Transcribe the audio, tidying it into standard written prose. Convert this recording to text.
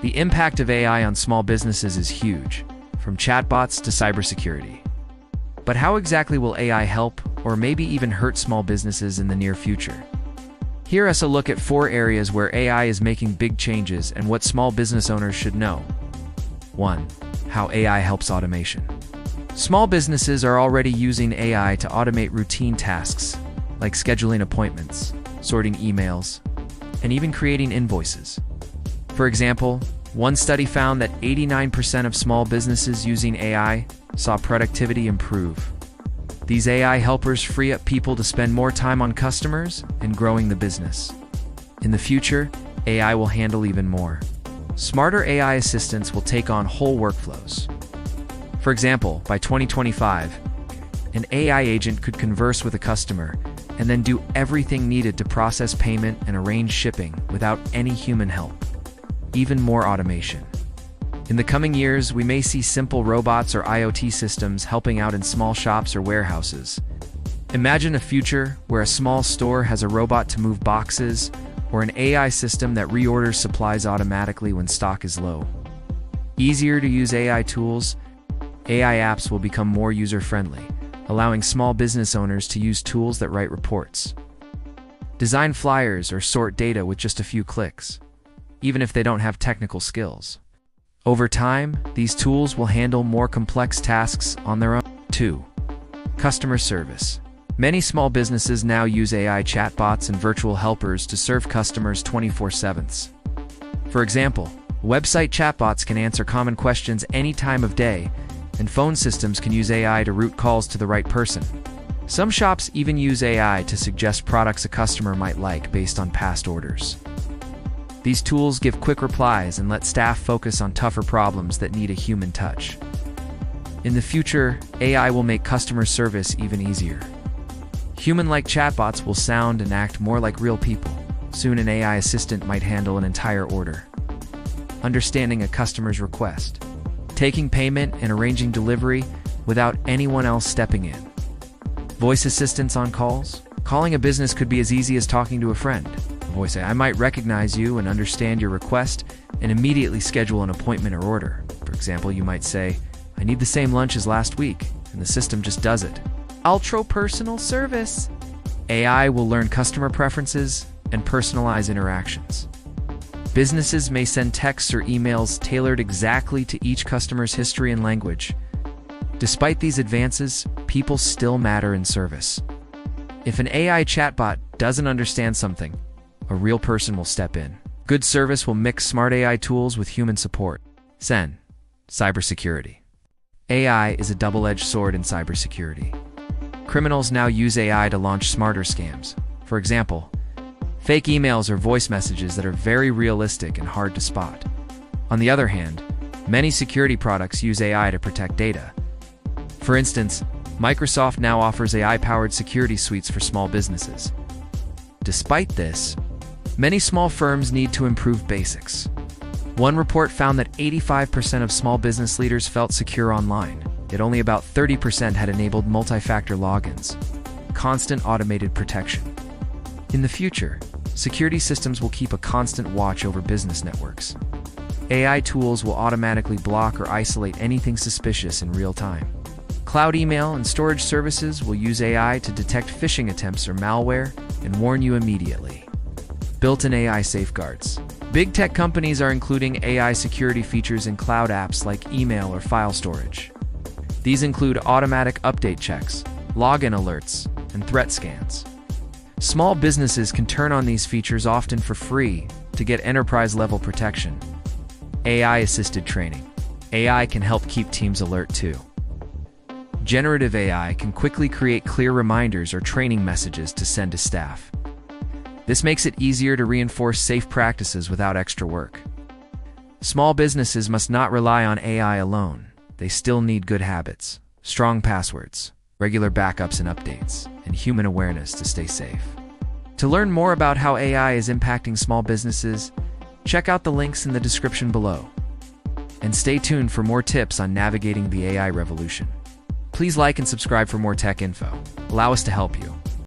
The impact of AI on small businesses is huge, from chatbots to cybersecurity. But how exactly will AI help, or maybe even hurt small businesses in the near future? Here is a look at 4 areas where AI is making big changes and what small business owners should know. 1. How AI helps automation. Small businesses are already using AI to automate routine tasks, like scheduling appointments, sorting emails, and even creating invoices. For example, one study found that 89% of small businesses using AI saw productivity improve. These AI helpers free up people to spend more time on customers and growing the business. In the future, AI will handle even more. Smarter AI assistants will take on whole workflows. For example, by 2025, an AI agent could converse with a customer and then do everything needed to process payment and arrange shipping without any human help. Even more automation. In the coming years, we may see simple robots or IoT systems helping out in small shops or warehouses. Imagine a future where a small store has a robot to move boxes, or an AI system that reorders supplies automatically when stock is low. Easier to use AI tools, AI apps will become more user-friendly, allowing small business owners to use tools that write reports, design flyers, or sort data with just a few clicks, even if they don't have technical skills. Over time, these tools will handle more complex tasks on their own. 2. Customer service. Many small businesses now use AI chatbots and virtual helpers to serve customers 24/7. For example, website chatbots can answer common questions any time of day, and phone systems can use AI to route calls to the right person. Some shops even use AI to suggest products a customer might like based on past orders. These tools give quick replies and let staff focus on tougher problems that need a human touch. In the future, AI will make customer service even easier. Human-like chatbots will sound and act more like real people. Soon an AI assistant might handle an entire order, understanding a customer's request, taking payment and arranging delivery without anyone else stepping in. Voice assistants on calls? Calling a business could be as easy as talking to a friend. Voice AI might recognize you and understand your request and immediately schedule an appointment or order. For example, you might say, "I need the same lunch as last week," and the system just does it. Ultra-personal service. AI will learn customer preferences and personalize interactions. Businesses may send texts or emails tailored exactly to each customer's history and language. Despite these advances, people still matter in service. If an AI chatbot doesn't understand something, a real person will step in. Good service will mix smart AI tools with human support. CyberSecurity. AI is a double-edged sword in cybersecurity. Criminals now use AI to launch smarter scams. For example, fake emails or voice messages that are very realistic and hard to spot. On the other hand, many security products use AI to protect data. For instance, Microsoft now offers AI-powered security suites for small businesses. Despite this, many small firms need to improve basics. One report found that 85% of small business leaders felt secure online, yet only about 30% had enabled multi-factor logins, constant automated protection. In the future, security systems will keep a constant watch over business networks. AI tools will automatically block or isolate anything suspicious in real time. Cloud email and storage services will use AI to detect phishing attempts or malware and warn you immediately. Built-in AI safeguards. Big tech companies are including AI security features in cloud apps like email or file storage. These include automatic update checks, login alerts, and threat scans. Small businesses can turn on these features often for free to get enterprise-level protection. AI-assisted training. AI can help keep teams alert too. Generative AI can quickly create clear reminders or training messages to send to staff. This makes it easier to reinforce safe practices without extra work. Small businesses must not rely on AI alone. They still need good habits, strong passwords, regular backups and updates, and human awareness to stay safe. To learn more about how AI is impacting small businesses, check out the links in the description below. And stay tuned for more tips on navigating the AI revolution. Please like and subscribe for more tech info. Allow us to help you.